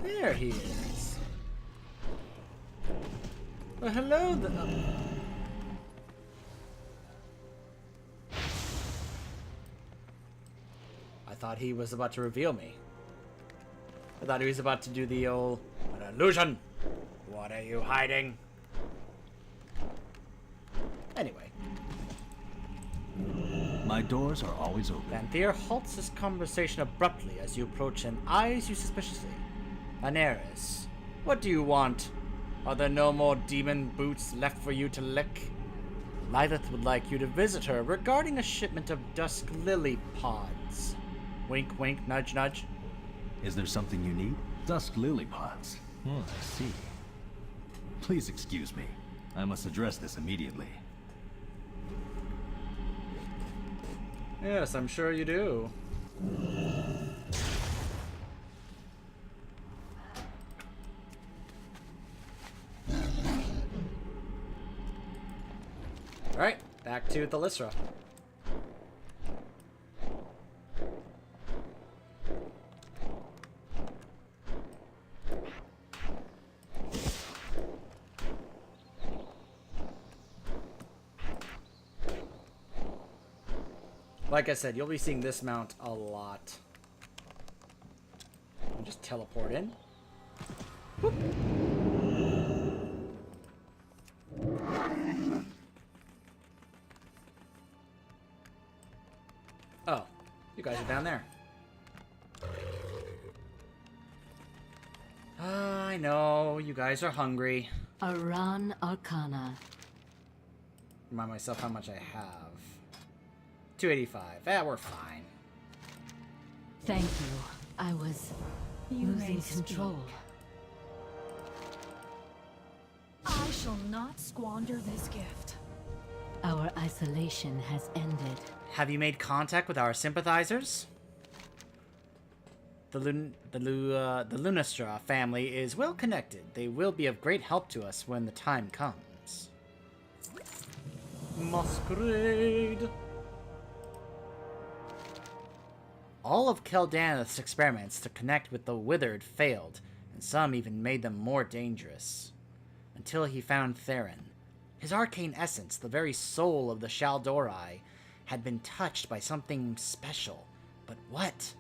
There he is. Well, hello I thought he was about to reveal me. I thought he was about to do the old an illusion. What are you hiding? Anyway. My doors are always open. Vanthyr halts this conversation abruptly as you approach and eyes you suspiciously. Daenerys, what do you want? Are there no more demon boots left for you to lick? Lilith would like you to visit her regarding a shipment of dusk lily pods. Wink, wink, nudge, nudge. Is there something you need? Dusk lily pods. I see. Please excuse me. I must address this immediately. Yes, I'm sure you do. Alright, back to Thalysra. Like I said, you'll be seeing this mount a lot. I'll just teleport in. Whoop. Oh, you guys are down there. I know, you guys are hungry. Aran Arcana. Remind myself how much I have. 285. We're fine. Thank you. I was losing control. I shall not squander this gift. Our isolation has ended. Have you made contact with our sympathizers? The Lunastra family is well connected. They will be of great help to us when the time comes. Masquerade. All of Kel'Daneth's experiments to connect with the Withered failed, and some even made them more dangerous. Until he found Theron. His arcane essence, the very soul of the Shaldori, had been touched by something special. But what?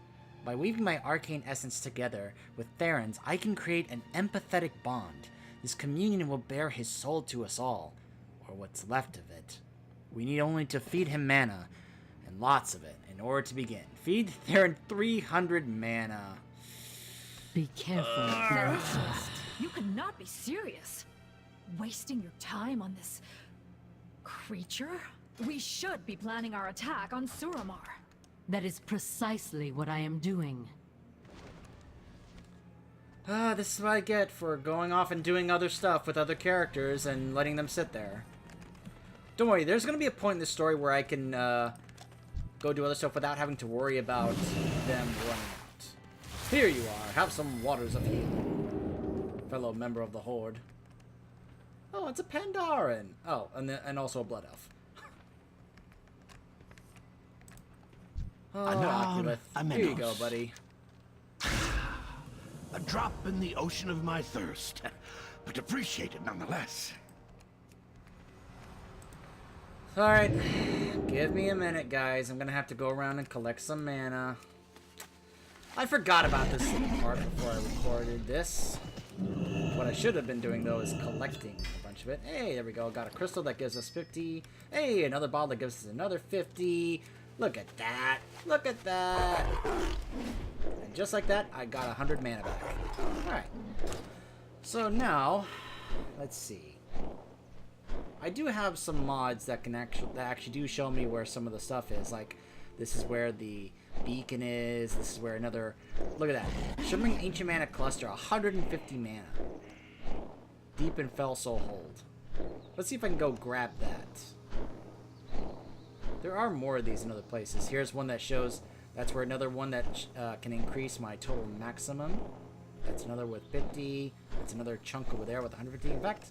By weaving my arcane essence together with Theron's, I can create an empathetic bond. This communion will bear his soul to us all, or what's left of it. We need only to feed him mana, and lots of it, in order to begin. Feed Theron 300 mana. Be careful. You cannot be serious. Wasting your time on this creature? We should be planning our attack on Suramar. That is precisely what I am doing. This is what I get for going off and doing other stuff with other characters and letting them sit there. Don't worry, there's going to be a point in the story where I can go do other stuff without having to worry about them running out. Here you are, have some waters of healing, fellow member of the Horde. Oh, it's a Pandaren. Oh, and also a Blood Elf. Oh, Oculus. Here you go, buddy. A drop in the ocean of my thirst, but appreciate it nonetheless. Alright, give me a minute, guys. I'm gonna have to go around and collect some mana. I forgot about this part before I recorded this. What I should have been doing, though, is collecting a bunch of it. Hey, there we go. Got a crystal that gives us 50. Hey, another bottle that gives us another 50. Look at that. Look at that. And just like that, I got 100 mana back. Alright. So now, let's see. I do have some mods that can actually do show me where some of the stuff is. Like, this is where the beacon is. This is where another... Look at that. Shimmering Ancient Mana Cluster, 150 mana. Deep in Fell Soul Hold. Let's see if I can go grab that. There are more of these in other places. Here's one that shows... That's where another one that can increase my total maximum. That's another with 50. That's another chunk over there with 150. In fact...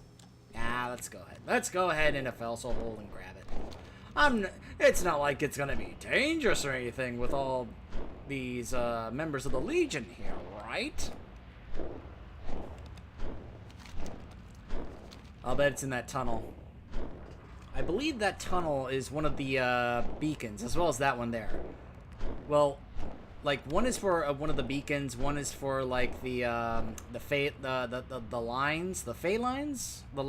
let's go ahead. Let's go ahead into Fell Soul Hold and grab it. It's not like it's gonna be dangerous or anything with all these members of the Legion here, right? I'll bet it's in that tunnel. I believe that tunnel is one of the beacons, as well as that one there. Well, like one is for one of the beacons, one is for like the lines, the ley lines, the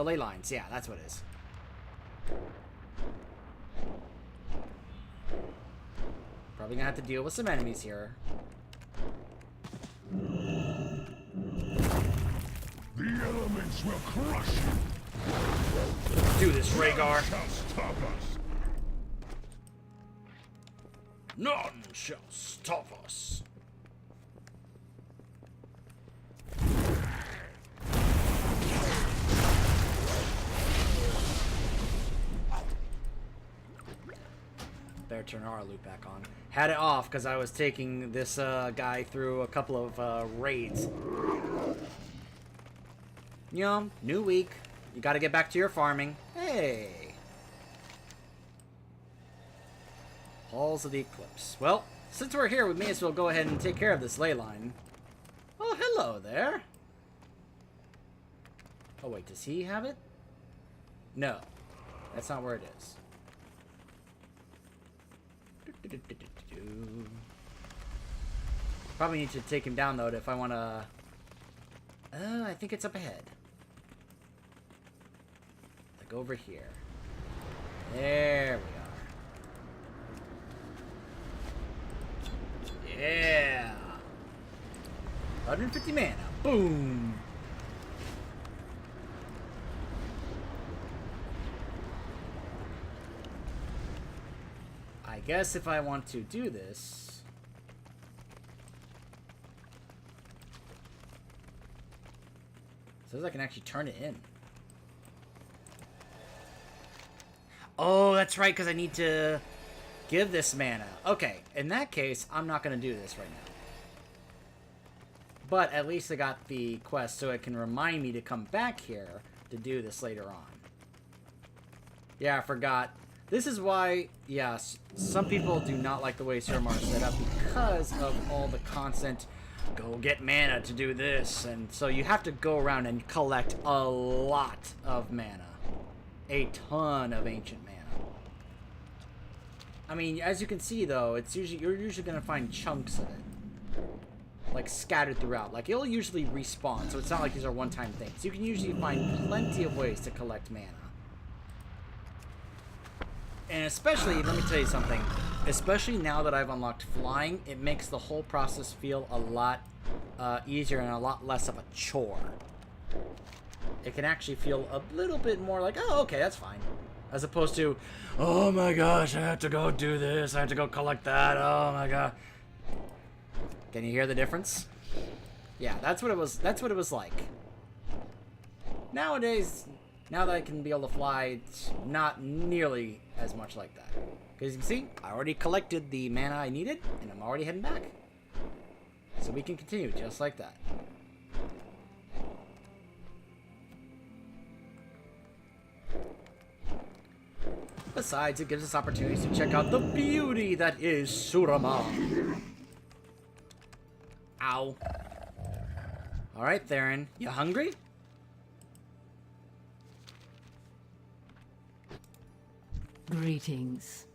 ley lines. Yeah, that's what it is. Probably gonna have to deal with some enemies here. The elements will crush you. Do this, Rhaegar. Shall stop us. None shall stop us. Better turn our loop back on. Had it off because I was taking this guy through a couple of raids. You know, new week. You gotta get back to your farming. Hey. Halls of the Eclipse. Well, since we're here, we may as well go ahead and take care of this ley line. Oh, hello there. Oh, wait, does he have it? No. That's not where it is. Probably need to take him down, though, if I want to... I think it's up ahead. Like over here. There we are. Yeah. 150 mana. Boom. I guess if I want to do this... says I can actually turn it in. Oh, that's right, because I need to give this mana. Okay, in that case, I'm not going to do this right now. But at least I got the quest, so it can remind me to come back here to do this later on. Yeah, I forgot. This is why, yes, some people do not like the way Suramar is set up because of all the constant... go get mana to do this, and so you have to go around and collect a lot of mana. A ton of ancient mana. I mean, as you can see though, you're usually gonna find chunks of it. Like scattered throughout. Like it'll usually respawn, so it's not like these are one-time things. You can usually find plenty of ways to collect mana. And especially, let me tell you something, especially now that I've unlocked flying, it makes the whole process feel a lot easier and a lot less of a chore. It can actually feel a little bit more like, oh, okay, that's fine. As opposed to, oh my gosh, I have to go do this, I have to go collect that, oh my god. Can you hear the difference? Yeah, that's what it was like. Nowadays, now that I can be able to fly, it's not nearly as much like that. Because you can see, I already collected the mana I needed, and I'm already heading back. So we can continue just like that. Besides, it gives us opportunities to check out the beauty that is Suramar. Ow. Alright, Theron, you hungry? Greetings.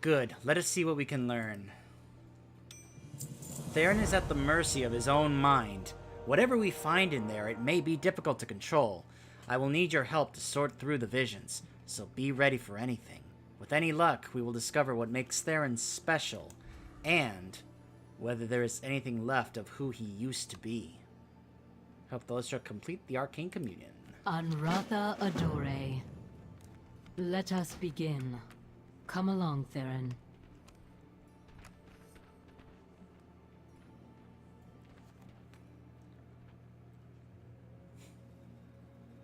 Good. Let us see what we can learn. Theron is at the mercy of his own mind. Whatever we find in there, it may be difficult to control. I will need your help to sort through the visions, so be ready for anything. With any luck, we will discover what makes Theron special, and whether there is anything left of who he used to be. Help the listener complete the Arcane Communion. Anratha Adore. Let us begin. Come along, Theron.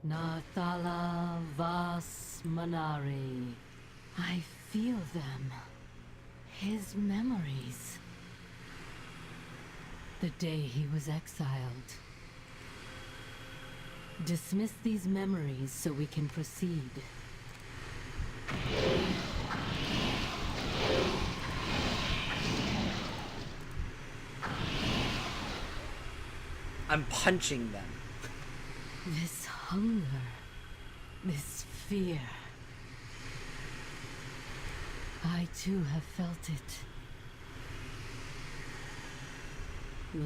Narthala Vas Manari. I feel them. His memories. The day he was exiled. Dismiss these memories so we can proceed. I'm punching them. This hunger, this fear. I too have felt it.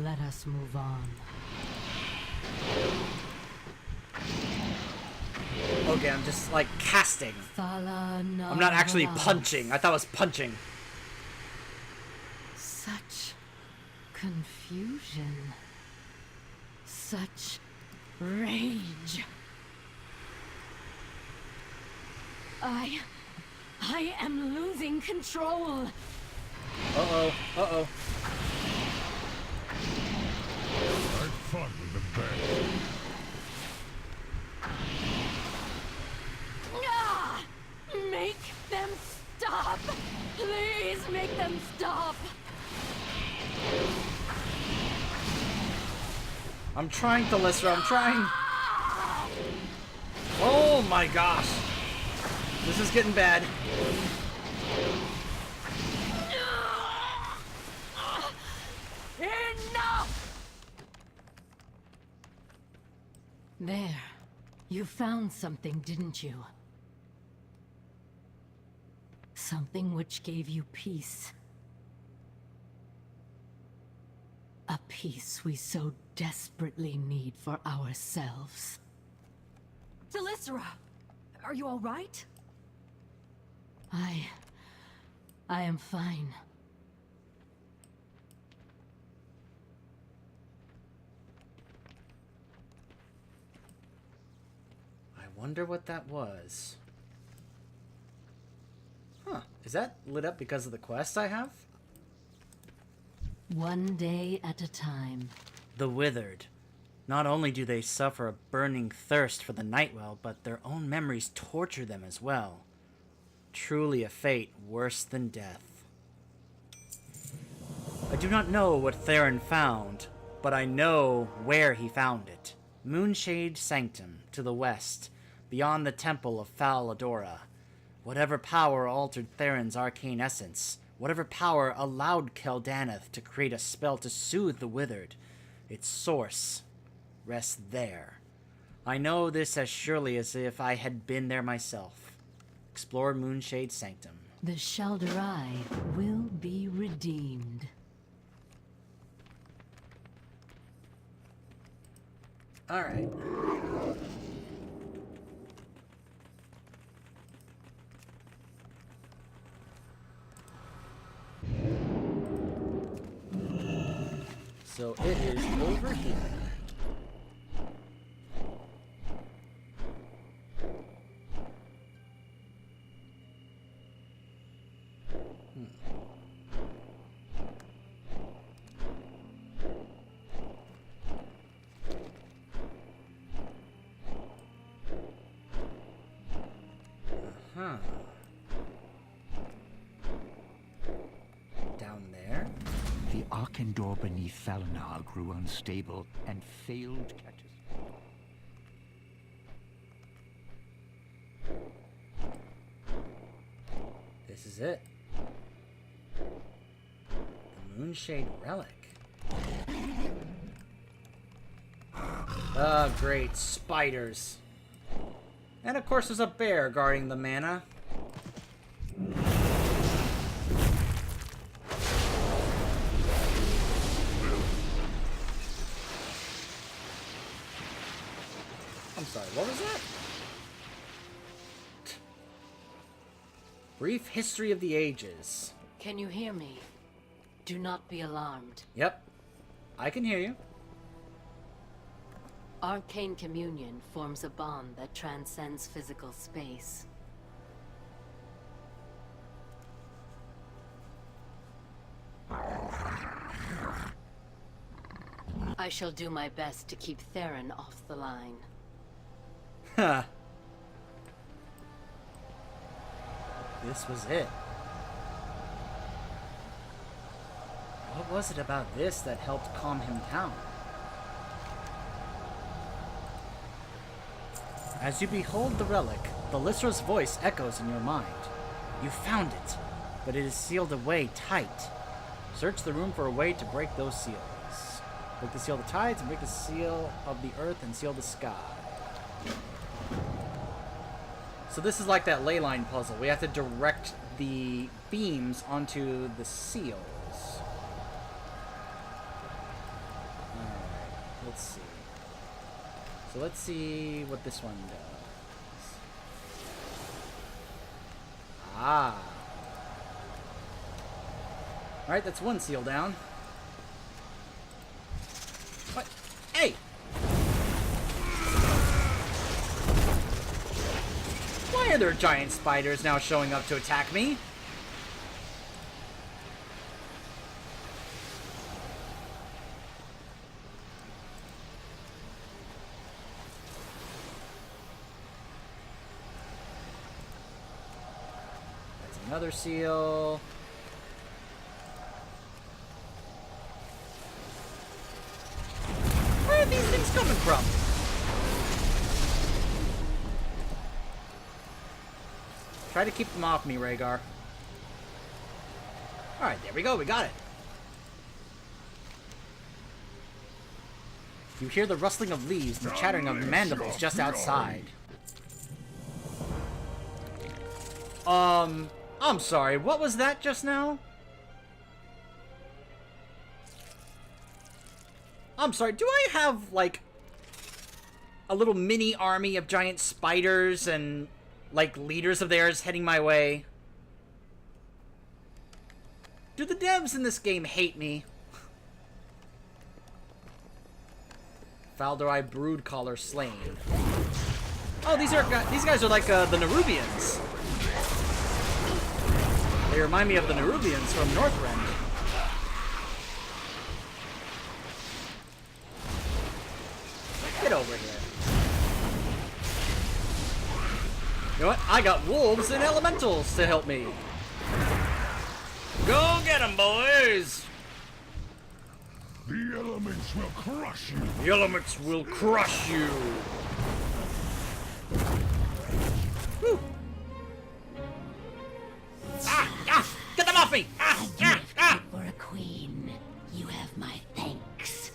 Let us move on. Okay, I'm just like casting. I'm I'm not actually punching. I thought I was punching. Such confusion. Such rage. I am losing control. Uh-oh. Uh-oh. I'd fought with the best. Ah! Make them stop! Please make them stop! I'm trying, Thalissa. I'm trying. Oh my gosh. This is getting bad. Enough! There. You found something, didn't you? Something which gave you peace. A peace we so desperately need for ourselves. Thalissa, are you all right? I am fine. I wonder what that was. Huh. Is that lit up because of the quest I have? One day at a time. The withered. Not only do they suffer a burning thirst for the Nightwell, but their own memories torture them as well. Truly a fate worse than death. I do not know what Theron found, but I know where he found it. Moonshade Sanctum, to the west, beyond the Temple of Faladora. Whatever power altered Theron's arcane essence, whatever power allowed Kel'Danath to create a spell to soothe the withered, its source rests there. I know this as surely as if I had been there myself. Explore Moonshade Sanctum. The Shal'Dorei will be redeemed. Alright. So it is over here. Huh. Down there? The Arkandor beneath Thalanar grew unstable and failed catastrophe. This is it. The Moonshade Relic. Ah, great. Spiders. And of course there's a bear guarding the mana. I'm sorry, what was that? Brief history of the ages. Can you hear me? Do not be alarmed. Yep, I can hear you. Arcane communion forms a bond that transcends physical space. I shall do my best to keep Theron off the line. Huh. This was it. What was it about this that helped calm him down? As you behold the relic, Thalysra's voice echoes in your mind. You found it, but it is sealed away tight. Search the room for a way to break those seals. Break the seal of the tides, and break the seal of the earth, and seal the sky. So this is like that ley line puzzle. We have to direct the beams onto the seals. Alright, let's see. So let's see what this one does. Ah. Alright, that's one seal down. What? Hey! Why are there giant spiders now showing up to attack me? That's another seal. Where are these things coming from? Try to keep them off me, Rhaegar. Alright, there we go, we got it. You hear the rustling of leaves and the chattering of mandibles just outside. I'm sorry, what was that just now? I'm sorry, do I have, like, a little mini army of giant spiders and, like, leaders of theirs heading my way? Do the devs in this game hate me? Faldorai Broodcaller slain. Oh, these guys are like the Nerubians. They remind me of the Nerubians from Northrend. Get over here. You know what? I got wolves and elementals to help me. Go get them, boys! The elements will crush you. The elements will crush you. Whew. Get them off me! For a queen, you have my thanks.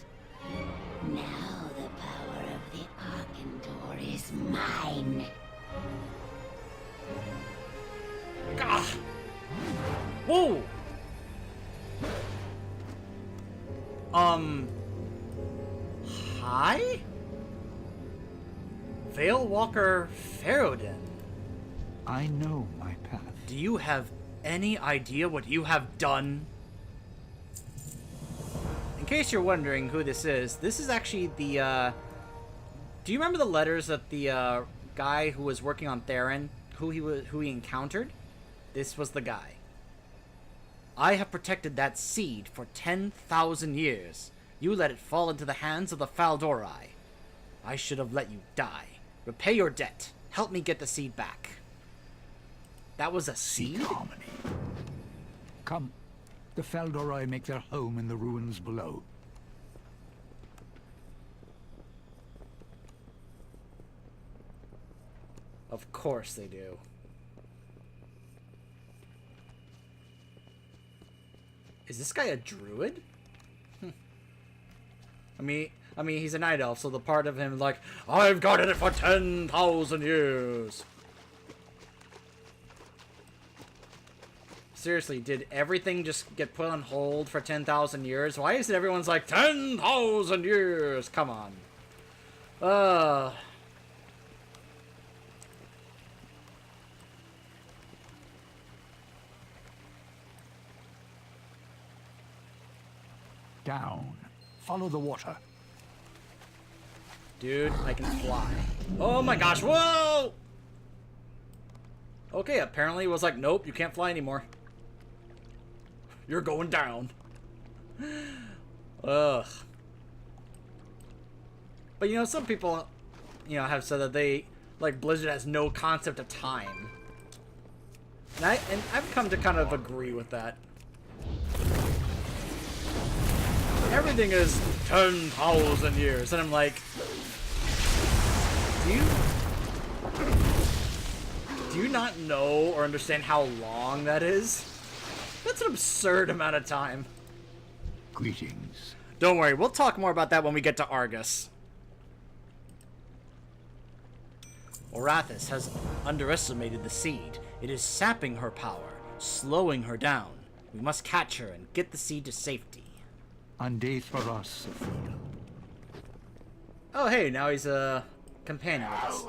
Now the power of the Arcantor is mine. Whoa! Hi? Veilwalker Ferrodin. I know my path. Do you have any idea what you have done? In case you're wondering who this is actually the, do you remember the letters that the, guy who was working on Theron, who he encountered? This was the guy. I have protected that seed for 10,000 years. You let it fall into the hands of the Faldorai. I should have let you die. Repay your debt. Help me get the seed back. That was a seed? Harmony. Come. The Faldorai make their home in the ruins below. Of course they do. Is this guy a druid? I mean, he's a night elf, so the part of him like, I've guarded it for 10,000 years. Seriously, did everything just get put on hold for 10,000 years? Why is it everyone's like, 10,000 years? Come on. Down. Follow the water. Dude, I can fly. Oh my gosh, whoa! Okay, apparently it was like, nope, you can't fly anymore. You're going down. Ugh. But you know, some people, you know, have said that they, like, Blizzard has no concept of time. And I've come to kind of agree with that. Everything is 10,000 years, and I'm like, do you not know or understand how long that is? That's an absurd amount of time. Greetings. Don't worry, we'll talk more about that when we get to Argus. Orathis has underestimated the seed. It is sapping her power, slowing her down. We must catch her and get the seed to safety. Ande Thoros, Sophia. Oh, hey, now he's a companion with us.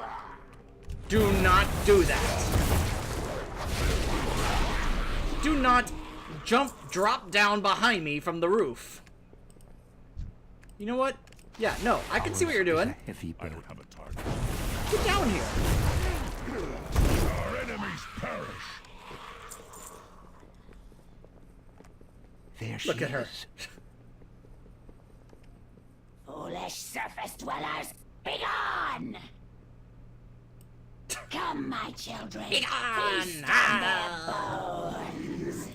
Do not do that. Do not drop down behind me from the roof. You know what? Yeah, no, I can see what you're doing. Heavy I boat. don't have a target. Get down here. Our enemies perish. There she Look at her. is. Foolish surface dwellers, begone! Come, my children. Begone! Feast on their bones.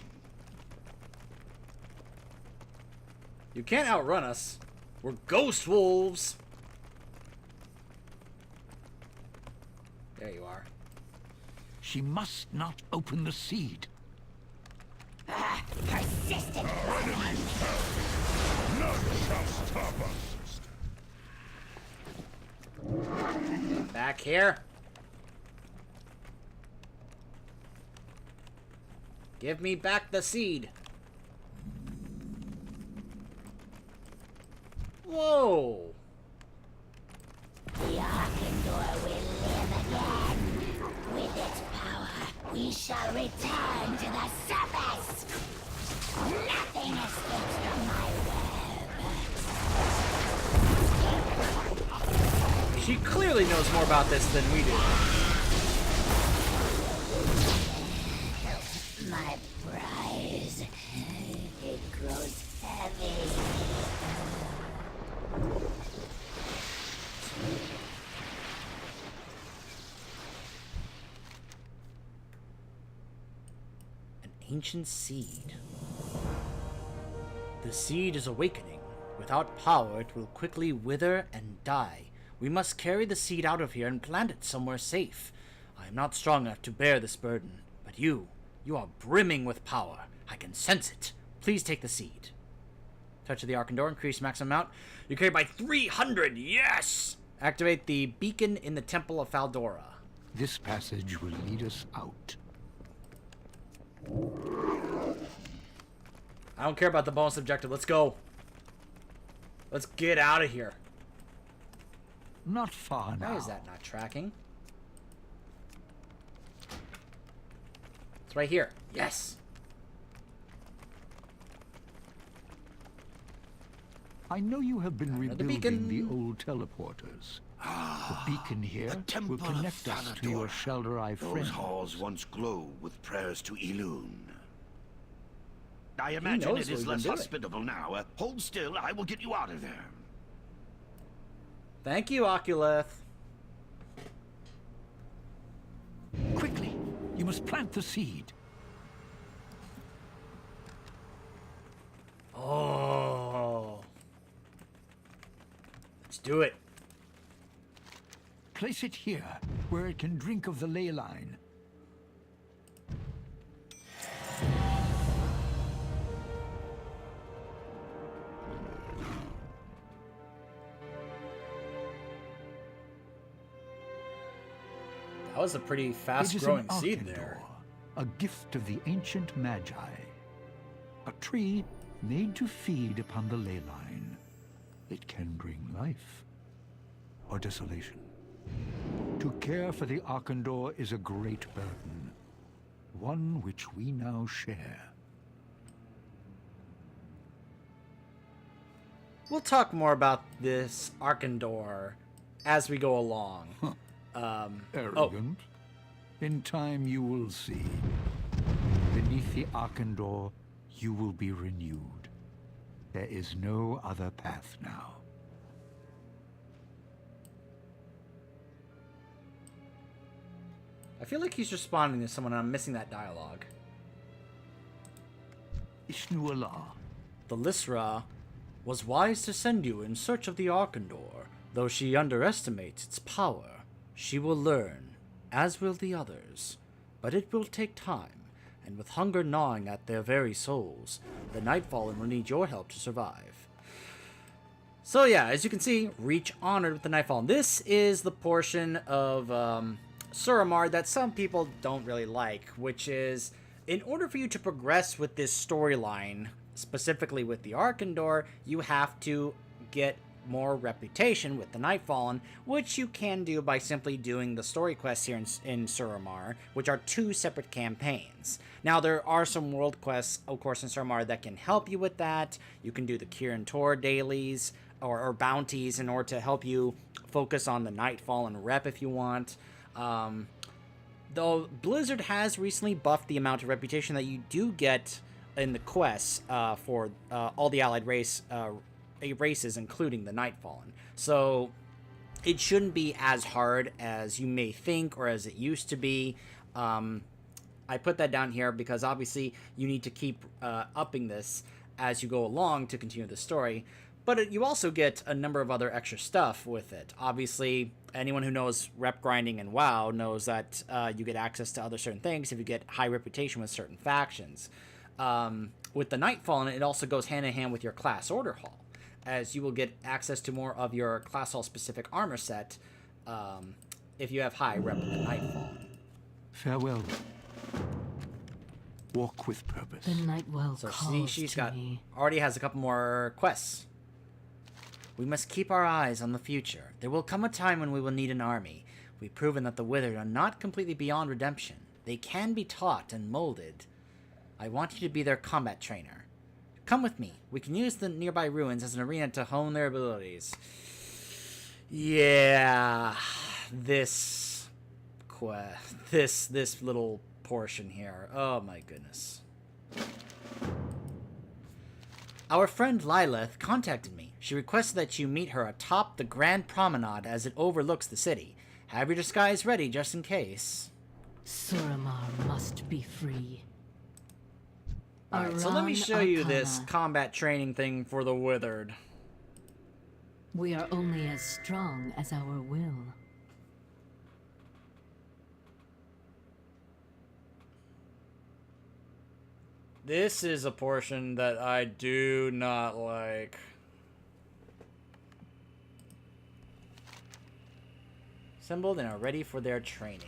You can't outrun us. We're ghost wolves. There you are. She must not open the seed. Persistent. None shall stop us. Back here. Give me back the seed. Whoa. The Arkandor will live again. With its power, we shall return to the surface. Nothing escapes from my web. She clearly knows more about this than we do. My prize. It grows heavy. An ancient seed. The seed is awakening. Without power, it will quickly wither and die. We must carry the seed out of here and plant it somewhere safe. I am not strong enough to bear this burden, but you are brimming with power. I can sense it. Please take the seed. Touch of the Arkandor, increase maximum amount. You carry by 300. Yes! Activate the beacon in the Temple of Faldora. This passage will lead us out. I don't care about the bonus objective. Let's go. Let's get out of here. Not far now. Why is that not tracking? It's right here. Yes. I know you have been Another rebuilding the beacon. old teleporters. The beacon here the Temple will of connect us to your Falador. Sheldrai Those friends. halls once glow with prayers to Elune. I imagine knows it what is we've less been doing. hospitable now. Hold still, I will get you out of there. Thank you, Oculeth. Quickly, you must plant the seed. Oh. Let's do it. Place it here, where it can drink of the ley line. That was a pretty It is fast-growing an seed Arkandor, there. a gift of the ancient Magi. A tree made to feed upon the ley line. It can bring life or desolation. To care for the Arkandor is a great burden, one which we now share. We'll talk more about this Arkandor as we go along. Arrogant. In time you will see. Beneath the Arkandor, you will be renewed. There is no other path now. I feel like he's responding to someone and I'm missing that dialogue. Ishnu-Allah. The Lysra was wise to send you in search of the Arkandor. Though she underestimates its power, she will learn, as will the others. But it will take time, and with hunger gnawing at their very souls, the Nightfallen will need your help to survive. So yeah, as you can see, reach honored with the Nightfall. This is the portion of Suramar that some people don't really like, which is, in order for you to progress with this storyline, specifically with the Arkandor, you have to get more reputation with the Nightfallen, which you can do by simply doing the story quests here in Suramar, which are 2 separate campaigns. Now, there are some world quests, of course, in Suramar that can help you with that. You can do the Kirin Tor dailies or bounties in order to help you focus on the Nightfallen rep if you want. Though Blizzard has recently buffed the amount of reputation that you do get in the quests for all the allied races, including the Nightfallen. So it shouldn't be as hard as you may think or as it used to be. I put that down here because obviously you need to keep upping this as you go along to continue the story. But you also get a number of other extra stuff with it. Obviously, anyone who knows rep grinding in WoW knows that you get access to other certain things if you get high reputation with certain factions. With the Nightfallen, it also goes hand in hand with your class order hall, as you will get access to more of your class hall specific armor set if you have high rep with the Nightfallen. Farewell. Walk with purpose. The Nightwell So calls she's to got me. already has a couple more quests. We must keep our eyes on the future. There will come a time when we will need an army. We've proven that the Withered are not completely beyond redemption. They can be taught and molded. I want you to be their combat trainer. Come with me. We can use the nearby ruins as an arena to hone their abilities. Yeah, this little portion here. Oh my goodness. Our friend Lilith contacted me. She requested that you meet her atop the Grand Promenade as it overlooks the city. Have your disguise ready just in case. Suramar must be free. Alright, so let me show you this combat training thing for the Withered. We are only as strong as our will. This is a portion that I do not like. Assembled and are ready for their training.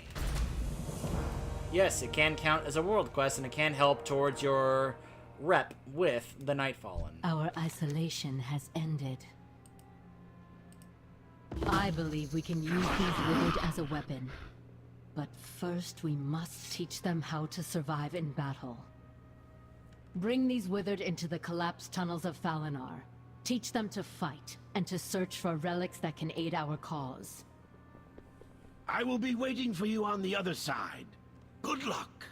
Yes, it can count as a world quest, and it can help towards your rep with the Nightfallen. Our isolation has ended. I believe we can use these Withered as a weapon. But first, we must teach them how to survive in battle. Bring these Withered into the collapsed tunnels of Falinar. Teach them to fight, and to search for relics that can aid our cause. I will be waiting for you on the other side. Good luck.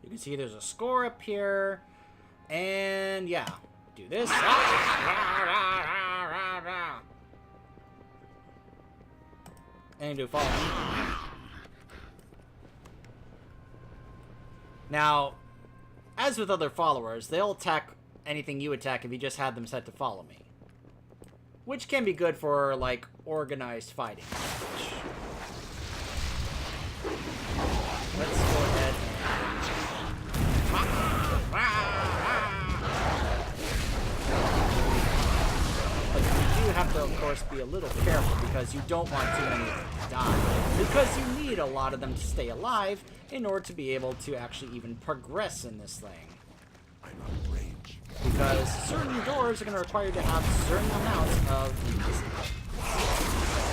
You can see there's a score up here. And yeah, do this. And do follow. Now, as with other followers, they'll attack anything you attack if you just had them set to follow me. Which can be good for, like, organized fighting. Let's go ahead but you do have to, of course, be a little careful because you don't want too many of them to die. Because you need a lot of them to stay alive in order to be able to actually even progress in this thing. Because certain doors are going to require you to have certain amounts of these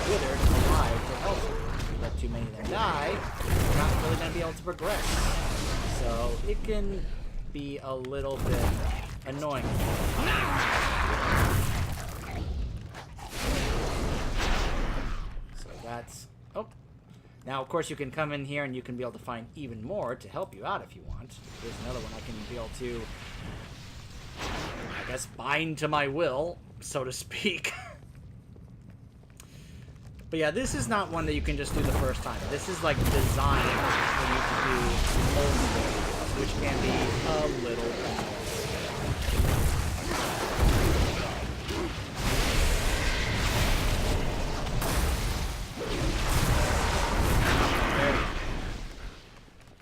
Withered alive to help you. If you let too many of them die, you're not really going to be able to progress. So it can be a little bit annoying. So that's... Oh. Now, of course, you can come in here and you can be able to find even more to help you out if you want. Here's another one I can be able to, I guess, bind to my will, so to speak. But yeah, this is not one that you can just do the first time. This is like designed for you to do multiple, which can be a little annoying. There we go.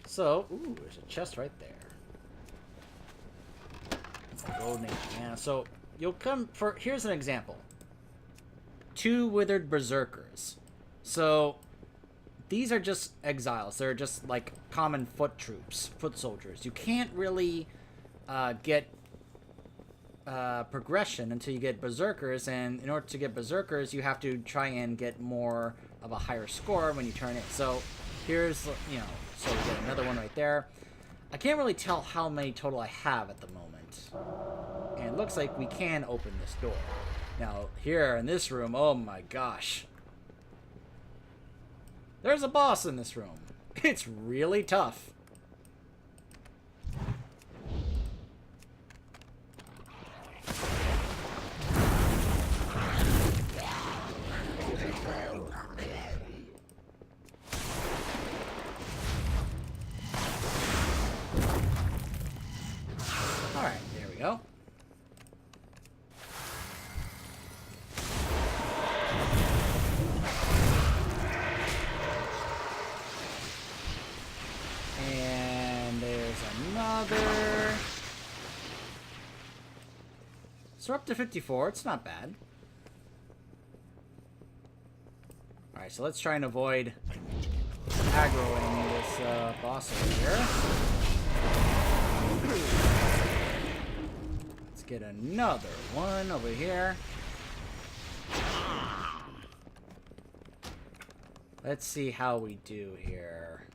So, ooh, there's a chest right there. Golden age. Yeah, so you'll come for... Here's an example. 2 withered berserkers. So, these are just exiles. They're just like common foot troops, foot soldiers. You can't really get progression until you get berserkers, and in order to get berserkers, you have to try and get more of a higher score when you turn it. So, here's, you know, so we get another one right there. I can't really tell how many total I have at the moment. And it looks like we can open this door. Now, here in this room, oh my gosh. There's a boss in this room. It's really tough. Alright, there we go. And there's another. So we're up to 54. It's not bad. Alright, so let's try and avoid aggroing this boss over here. Let's get another one over here. Let's see how we do here.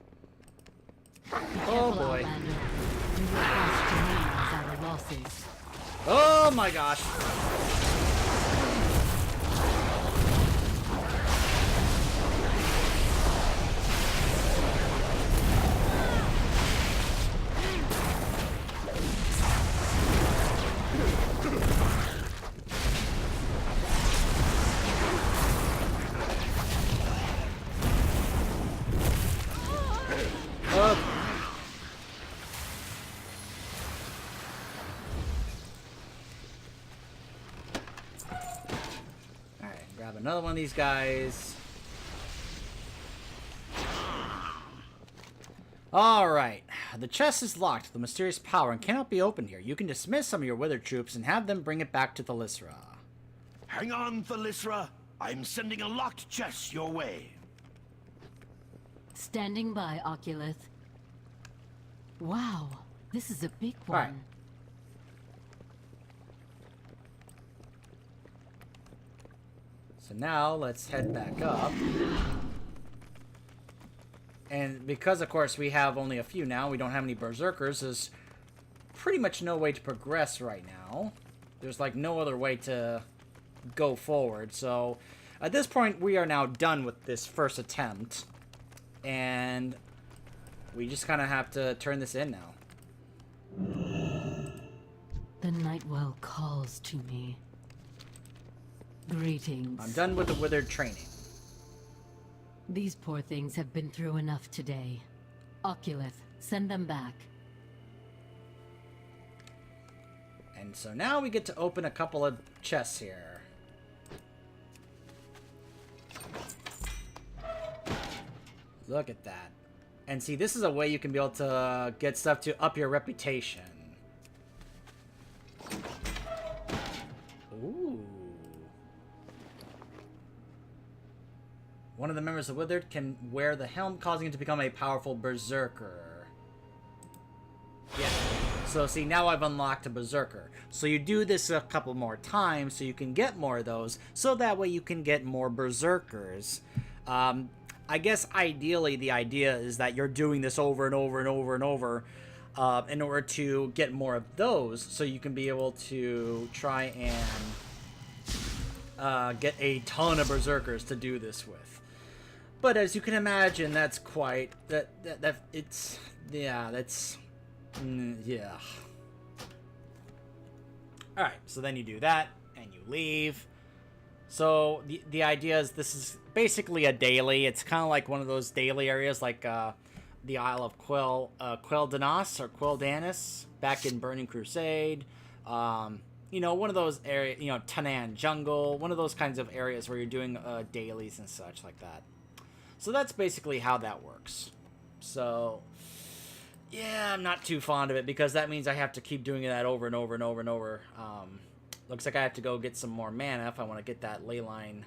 Oh boy. You will cost your names our losses. Oh my gosh. Grab another one of these guys. Alright. The chest is locked with the mysterious power and cannot be opened here. You can dismiss some of your withered troops and have them bring it back to Thalysra. Hang on, Thalysra. I'm sending a locked chest your way. Standing by, Oculus. Wow, this is a big one. Alright. So now let's head back up. And because, of course, we have only a few now, we don't have any berserkers, there's pretty much no way to progress right now. There's like no other way to go forward. So at this point, we are now done with this first attempt. And we just kind of have to turn this in now. The Nightwell calls to me. Greetings. I'm done with the withered training. These poor things have been through enough today. Oculus, send them back. And so now we get to open a couple of chests here. Look at that. And see, this is a way you can be able to get stuff to up your reputation. Ooh. One of the members of Withered can wear the helm, causing it to become a powerful berserker. Yeah. So see, now I've unlocked a berserker. So you do this a couple more times so you can get more of those, so that way you can get more berserkers. I guess ideally the idea is that you're doing this over and over and over and over in order to get more of those, so you can be able to try and get a ton of berserkers to do this with. But as you can imagine, that's quite it's yeah, that's yeah. All right, so then you do that and you leave. So the idea is this is basically a daily. It's kind of like one of those daily areas, like the Isle of Quel'Danas or Quel'Danis back in Burning Crusade. You know, one of those areas, you know, Tanan Jungle, one of those kinds of areas where you're doing dailies and such like that. So that's basically how that works. So, yeah, I'm not too fond of it because that means I have to keep doing that over and over and over and over. looks like I have to go get some more mana if I want to get that ley line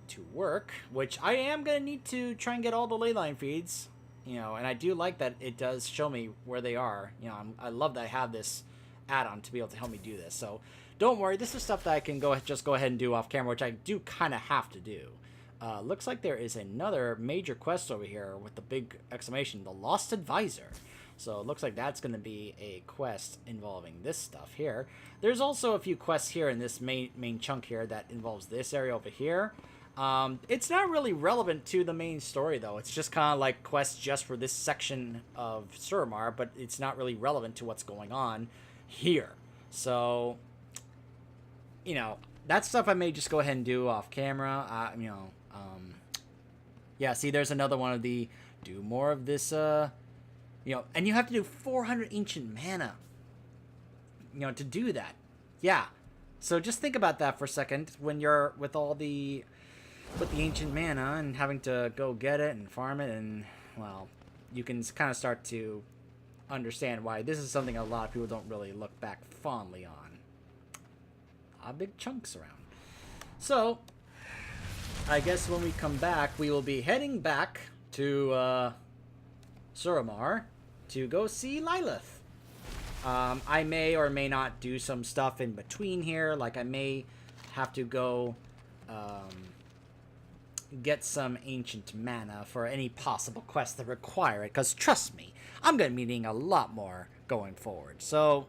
to work, which I am going to need to try and get all the ley line feeds, you know, and I do like that it does show me where they are. You know, I love that I have this add-on to be able to help me do this. So don't worry, this is stuff that I can just go ahead and do off camera, which I do kind of have to do. Looks like there is another major quest over here with the big exclamation, the Lost Advisor. So it looks like that's going to be a quest involving this stuff here. There's also a few quests here in this main chunk here that involves this area over here. It's not really relevant to the main story, though. It's just kind of like quests just for this section of Suramar, but it's not really relevant to what's going on here. So, you know, that stuff I may just go ahead and do off camera. You know, yeah, see, there's another one of the do more of this, you know, and you have to do 400 ancient mana, you know, to do that. Yeah. So just think about that for a second when you're with the ancient mana and having to go get it and farm it, and, well, you can kind of start to understand why this is something a lot of people don't really look back fondly on. Big chunks around. So, I guess when we come back, we will be heading back to Suramar to go see Lilith. I may or may not do some stuff in between here, like I may have to go get some ancient mana for any possible quests that require it, because trust me, I'm going to be needing a lot more going forward. So